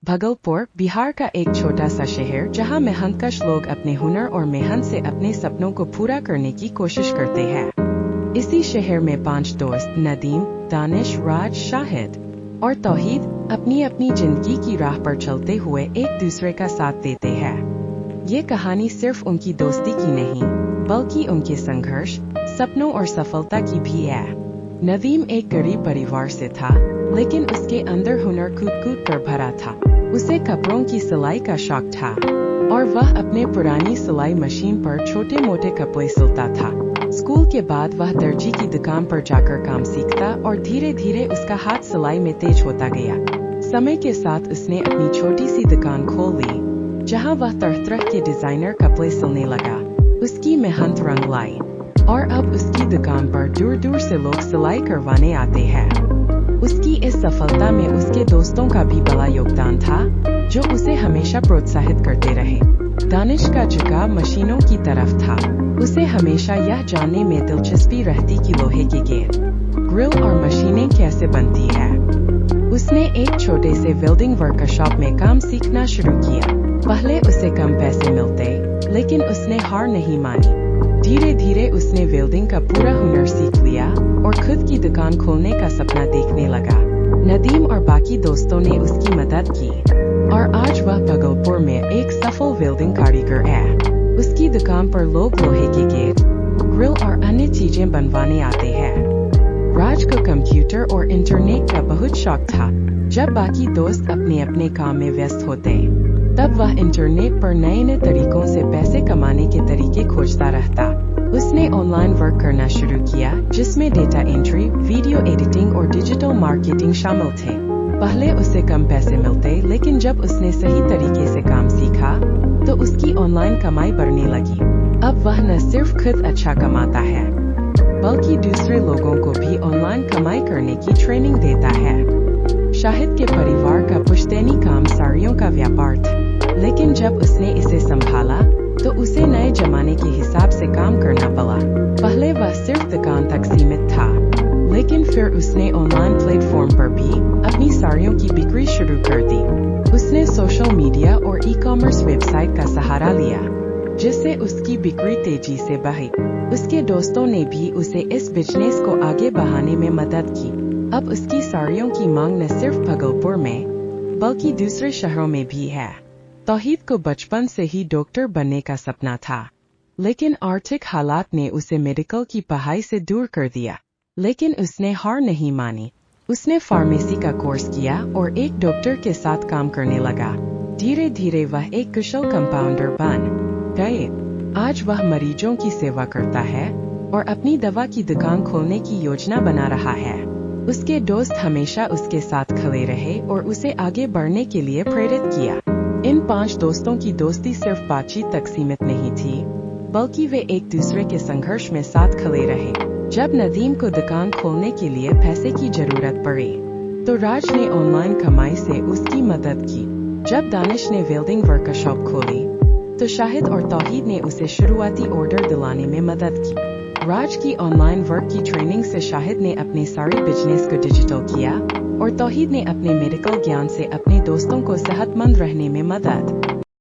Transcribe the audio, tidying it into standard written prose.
भागलपुर बिहार का एक छोटा सा शहर जहां मेहनतकश लोग अपने हुनर और मेहनत से अपने सपनों को पूरा करने की कोशिश करते हैं। इसी शहर में 5 दोस्त नदीम, दानिश, राज, शाहिद और तौहीद अपनी अपनी जिंदगी की राह पर चलते हुए एक दूसरे का साथ देते हैं। ये कहानी सिर्फ उनकी दोस्ती की नहीं, बल्कि उनके संघर्ष, सपनों और सफलता की भी है। नदीम एक गरीब परिवार से था, लेकिन उसके अंदर हुनर कूद कर भरा था। उसे कपड़ों की सिलाई का शौक था और वह अपने पुरानी सिलाई मशीन पर छोटे मोटे कपड़े सिलता था। स्कूल के बाद वह दर्जी की दुकान पर जाकर काम सीखता और धीरे धीरे उसका हाथ सिलाई में तेज होता गया। समय के साथ उसने अपनी छोटी सी दुकान खोल ली, जहां वह तरह तरह के डिजाइनर कपड़े सिलने लगा। उसकी मेहनत रंग लाई और अब उसकी दुकान पर दूर दूर से लोग सिलाई करवाने आते हैं। उसकी इस सफलता में उसके दोस्तों का भी बड़ा योगदान था, जो उसे हमेशा प्रोत्साहित करते रहे। दानिश का झुकाव मशीनों की तरफ था। उसे हमेशा यह जानने में दिलचस्पी रहती कि लोहे के गेट, ग्रिल और मशीनें कैसे बनती है। उसने एक छोटे से वेल्डिंग वर्कशॉप में काम सीखना शुरू किया। पहले उसे कम पैसे मिलते, लेकिन उसने हार नहीं मानी। धीरे धीरे उसने वेल्डिंग का पूरा हुनर सीख लिया और खुद की दुकान खोलने का सपना देखने लगा। नदीम और बाकी दोस्तों ने उसकी मदद की और आज वह भागलपुर में एक सफल वेल्डिंग कारीगर है। उसकी दुकान पर लोग लोहे के गेट, ग्रिल और अन्य चीजें बनवाने आते हैं। राज को कंप्यूटर और इंटरनेट का बहुत शौक था। जब बाकी दोस्त अपने अपने काम में व्यस्त होते, तब वह इंटरनेट पर नए नए तरीकों से पैसे कमाने के तरीके खोजता रहता। उसने ऑनलाइन वर्क करना शुरू किया, जिसमें डेटा एंट्री, वीडियो एडिटिंग और डिजिटल मार्केटिंग शामिल थे। पहले उसे कम पैसे मिलते, लेकिन जब उसने सही तरीके से काम सीखा, तो उसकी ऑनलाइन कमाई बढ़ने लगी। अब वह न सिर्फ खुद अच्छा कमाता है, बल्कि दूसरे लोगों को भी ऑनलाइन कमाई करने की ट्रेनिंग देता है। शाहिद के परिवार का पुश्तैनी काम साड़ियों का व्यापार था, लेकिन जब उसने इसे संभाला, तो उसे नए जमाने के हिसाब से काम करना पड़ा। पहले वह सिर्फ दुकान तक सीमित था, लेकिन फिर उसने ऑनलाइन प्लेटफॉर्म पर भी अपनी साड़ियों की बिक्री शुरू कर दी। उसने सोशल मीडिया और ई-कॉमर्स वेबसाइट का सहारा लिया, जिससे उसकी बिक्री तेजी से बढ़ी। उसके दोस्तों ने भी उसे इस बिजनेस को आगे बढ़ाने में मदद की। अब उसकी साड़ियों की मांग न सिर्फ भागलपुर में, बल्कि दूसरे शहरों में भी है। तौहीद को बचपन से ही डॉक्टर बनने का सपना था, लेकिन आर्थिक हालात ने उसे मेडिकल की पढ़ाई से दूर कर दिया। लेकिन उसने हार नहीं मानी। उसने फार्मेसी का कोर्स किया और एक डॉक्टर के साथ काम करने लगा। धीरे धीरे वह एक कुशल कंपाउंडर बन गए। आज वह मरीजों की सेवा करता है और अपनी दवा की दुकान खोलने की योजना बना रहा है। उसके दोस्त हमेशा उसके साथ खड़े रहे और उसे आगे बढ़ने के लिए प्रेरित किया। इन 5 दोस्तों की दोस्ती सिर्फ बातचीत तक सीमित नहीं थी, बल्कि वे एक दूसरे के संघर्ष में साथ खड़े रहे। जब नदीम को दुकान खोलने के लिए पैसे की जरूरत पड़ी, तो राज ने ऑनलाइन कमाई से उसकी मदद की। जब दानिश ने वेल्डिंग वर्कशॉप खोली, तो शाहिद और तौहीद ने उसे शुरुआती ऑर्डर दिलाने में मदद की। राज की ऑनलाइन वर्क की ट्रेनिंग से शाहिद ने अपने साड़ी बिजनेस को डिजिटल किया और तौहीद ने अपने मेडिकल ज्ञान से अपने दोस्तों को सेहतमंद रहने में मदद